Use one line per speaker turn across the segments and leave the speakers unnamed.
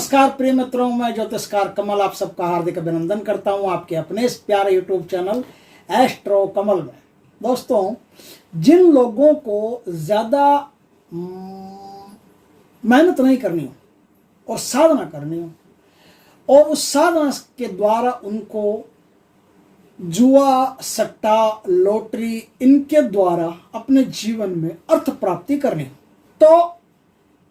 नमस्कार प्रिय मित्रों, मैं ज्योतिषकार कमल आप सबका हार्दिक अभिनंदन करता हूं आपके अपने इस प्यारे यूट्यूब चैनल एस्ट्रो कमल में। दोस्तों, जिन लोगों को ज़्यादा मेहनत नहीं करनी हो और साधना करनी हो और उस साधना के द्वारा उनको जुआ, सट्टा, लॉटरी इनके द्वारा अपने जीवन में अर्थ प्राप्ति करनी हो, तो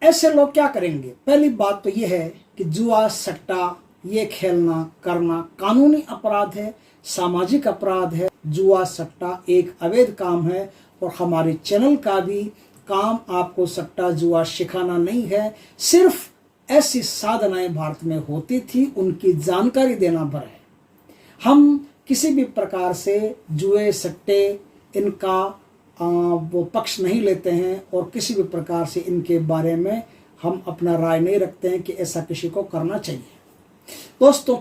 ऐसे लोग क्या करेंगे। पहली बात तो यह है कि जुआ, सट्टा ये खेलना करना कानूनी अपराध है, सामाजिक अपराध है। जुआ, सट्टा एक अवैध काम है और हमारे चैनल का भी काम आपको सट्टा, जुआ सिखाना नहीं है। सिर्फ ऐसी साधनाएं भारत में होती थी, उनकी जानकारी देना भर है। हम किसी भी प्रकार से जुए, सट्टे इनका वो पक्ष नहीं लेते हैं और किसी भी प्रकार से इनके बारे में हम अपना राय नहीं रखते हैं कि ऐसा किसी को करना चाहिए। दोस्तों,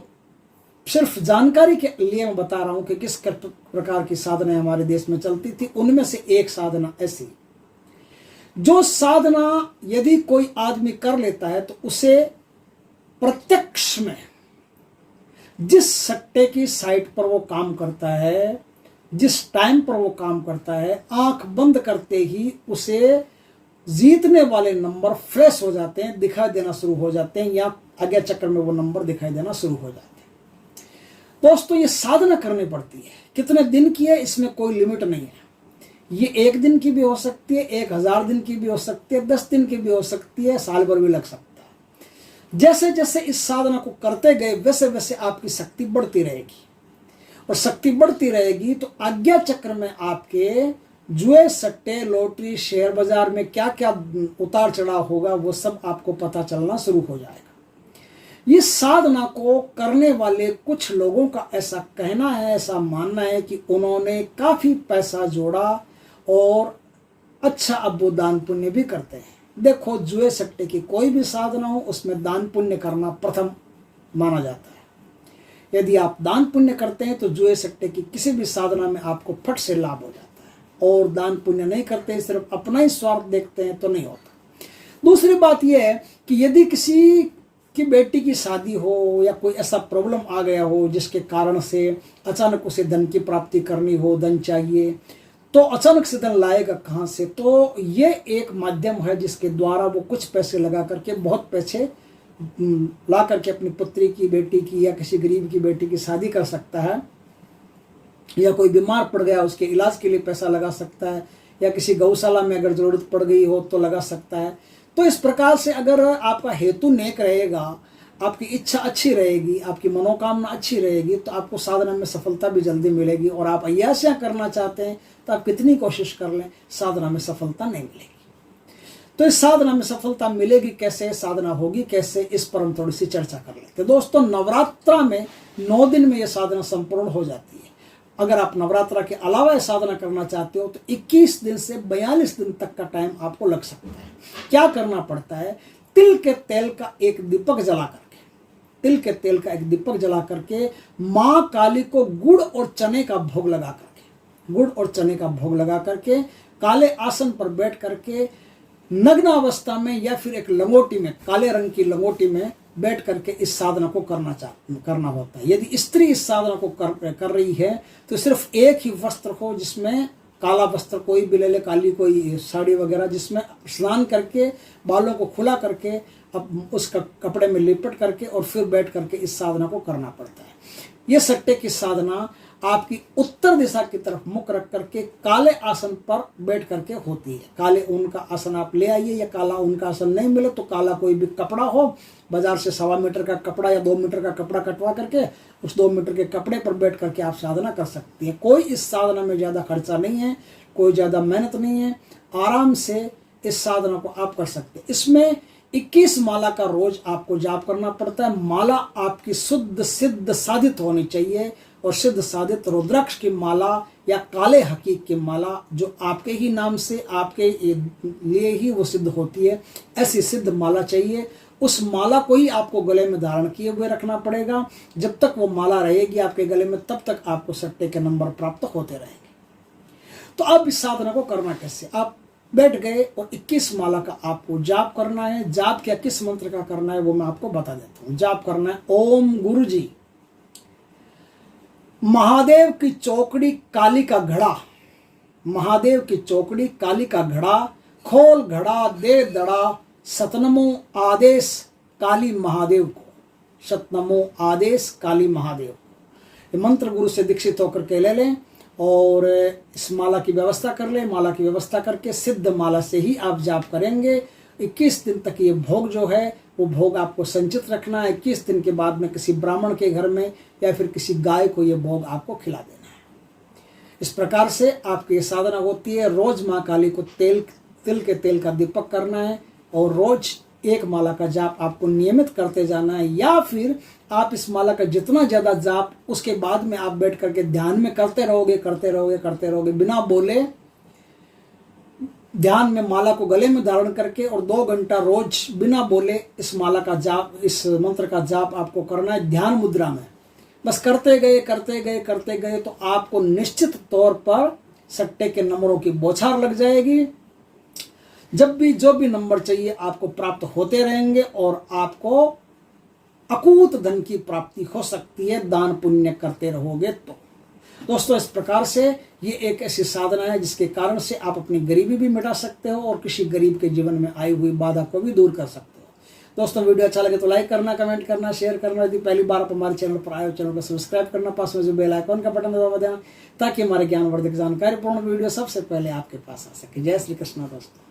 सिर्फ जानकारी के लिए मैं बता रहा हूं कि किस प्रकार की साधनाएं हमारे देश में चलती थी। उनमें से एक साधना ऐसी, जो साधना यदि कोई आदमी कर लेता है तो उसे प्रत्यक्ष में जिस सट्टे की साइट पर वो काम करता है, जिस टाइम पर वो काम करता है, आंख बंद करते ही उसे जीतने वाले नंबर फ्लैश हो जाते हैं, दिखाई देना शुरू हो जाते हैं, या आगे चक्कर में वो नंबर दिखाई देना शुरू हो जाते हैं। दोस्तों, ये साधना करनी पड़ती है। कितने दिन की है इसमें कोई लिमिट नहीं है। ये 1 दिन की भी हो सकती है, 1000 दिन की भी हो सकती है, 10 दिन की भी हो सकती है, साल भर भी लग सकता है। जैसे जैसे इस साधना को करते गए वैसे वैसे आपकी शक्ति बढ़ती रहेगी और शक्ति बढ़ती रहेगी तो आज्ञा चक्र में आपके जुए, सट्टे, लॉटरी, शेयर बाजार में क्या क्या उतार चढ़ाव होगा वो सब आपको पता चलना शुरू हो जाएगा। इस साधना को करने वाले कुछ लोगों का ऐसा कहना है, ऐसा मानना है कि उन्होंने काफी पैसा जोड़ा और अच्छा अब वो दान पुण्य भी करते हैं। देखो, जुए, सट्टे की कोई भी साधना हो उसमें दान पुण्य करना प्रथम माना जाता है। यदि आप दान पुण्य करते हैं तो जुए, सट्टे की किसी भी साधना में आपको फट से लाभ हो जाता है। और दान पुण्य नहीं करते हैं, सिर्फ अपना ही स्वार्थ देखते हैं तो नहीं होता। दूसरी बात यह है कि यदि किसी की बेटी की शादी हो या कोई ऐसा प्रॉब्लम आ गया हो जिसके कारण से अचानक उसे धन की प्राप्ति करनी हो, धन चाहिए, तो अचानक से धन लाएगा कहाँ से। तो ये एक माध्यम है जिसके द्वारा वो कुछ पैसे लगा करके बहुत पैसे ला करके अपनी पुत्री की, बेटी की या किसी गरीब की बेटी की शादी कर सकता है, या कोई बीमार पड़ गया उसके इलाज के लिए पैसा लगा सकता है, या किसी गौशाला में अगर जरूरत पड़ गई हो तो लगा सकता है। तो इस प्रकार से अगर आपका हेतु नेक रहेगा, आपकी इच्छा अच्छी रहेगी, आपकी मनोकामना अच्छी रहेगी, तो आपको साधना में सफलता भी जल्दी मिलेगी। और आप अय्यासियां करना चाहते हैं तो आप कितनी कोशिश कर लें, साधना में सफलता नहीं मिलेगी। तो इस साधना में सफलता मिलेगी कैसे, साधना होगी कैसे, इस पर हम थोड़ी सी चर्चा कर लेते हैं। दोस्तों, नवरात्रा में 9 दिन में यह साधना संपूर्ण हो जाती है। अगर आप नवरात्रा के अलावा यह साधना करना चाहते हो तो 21 दिन से 42 दिन तक का टाइम आपको लग सकता है। क्या करना पड़ता है, तिल के तेल का एक दीपक जला करके, तिल के तेल का एक दीपक जला करके माँ काली को गुड़ और चने का भोग लगा करके, गुड़ और चने का भोग लगा करके काले आसन पर बैठ करके नग्न अवस्था में या फिर एक लंगोटी में, काले रंग की लंगोटी में बैठ करके इस साधना को करना होता है। यदि स्त्री इस साधना को कर रही है तो सिर्फ एक ही वस्त्र हो, जिसमें काला वस्त्र कोई भी ले ले, काली कोई साड़ी वगैरह, जिसमें स्नान करके बालों को खुला करके अब उस कपड़े में लिपट करके और फिर बैठ करके इस साधना को करना पड़ता है। ये सट्टे की साधना आपकी उत्तर दिशा की तरफ मुख रख करके काले आसन पर बैठ करके होती है। काले ऊन का आसन आप ले आइए, या काला ऊन का आसन नहीं मिले तो काला कोई भी कपड़ा हो, बाजार से 1.25 मीटर का कपड़ा या 2 मीटर का कपड़ा कटवा करके उस 2 मीटर के कपड़े पर बैठ करके आप साधना कर सकती है। कोई इस साधना में ज़्यादा खर्चा नहीं है, कोई ज़्यादा मेहनत नहीं है, आराम से इस साधना को आप कर सकते हैं। इसमें 21 माला का रोज आपको जाप करना पड़ता है। माला आपकी शुद्ध सिद्ध साधित होनी चाहिए और सिद्ध साधित रुद्राक्ष की माला या काले हकीक की माला, जो आपके ही नाम से आपके लिए ही वो सिद्ध होती है, ऐसी सिद्ध माला चाहिए। उस माला को ही आपको गले में धारण किए हुए रखना पड़ेगा। जब तक वो माला रहेगी आपके गले में, तब तक आपको सट्टे के नंबर प्राप्त होते रहेंगे। तो आप इस साधना को करना कैसे, आप बैठ गए और 21 माला का आपको जाप करना है। जाप क्या किस मंत्र का करना है वो मैं आपको बता देता हूं। जाप करना है ओम गुरु जी महादेव की चौकड़ी काली का घड़ा, महादेव की चौकड़ी काली का घड़ा, खोल घड़ा दे दड़ा, सतनमो आदेश काली महादेव को, सतनमो आदेश काली महादेव को। ये मंत्र गुरु से दीक्षित होकर के ले लें और इस माला की व्यवस्था कर लें। माला की व्यवस्था करके सिद्ध माला से ही आप जाप करेंगे। 21 दिन तक ये भोग जो है वो भोग आपको संचित रखना है। 21 दिन के बाद में किसी ब्राह्मण के घर में या फिर किसी गाय को ये भोग आपको खिला देना है। इस प्रकार से आपकी ये साधना होती है। रोज माँ काली को तिल के तेल का दीपक करना है और रोज एक माला का जाप आपको नियमित करते जाना है। या फिर आप इस माला का जितना ज्यादा जाप उसके बाद में आप बैठ करके ध्यान में करते रहोगे बिना बोले, ध्यान में माला को गले में धारण करके और 2 घंटा रोज बिना बोले इस माला का जाप, इस मंत्र का जाप आपको करना है ध्यान मुद्रा में। बस करते गए तो आपको निश्चित तौर पर सट्टे के नंबरों की बौछार लग जाएगी। जब भी जो भी नंबर चाहिए आपको प्राप्त होते रहेंगे और आपको अकूत धन की प्राप्ति हो सकती है दान पुण्य करते रहोगे तो। दोस्तों, इस प्रकार से ये एक ऐसी साधना है जिसके कारण से आप अपनी गरीबी भी मिटा सकते हो और किसी गरीब के जीवन में आई हुई बाधा को भी दूर कर सकते हो। दोस्तों, वीडियो अच्छा लगे तो लाइक करना, कमेंट करना, शेयर करना। यदि पहली बार आप हमारे चैनल पर आए हो, चैनल को सब्सक्राइब करना, पास में जो बेल आइकॉन का बटन दबा देना ताकि हमारे ज्ञानवर्धक जानकारीपूर्ण वीडियो सबसे पहले आपके पास आ सके। जय श्री कृष्ण दोस्तों।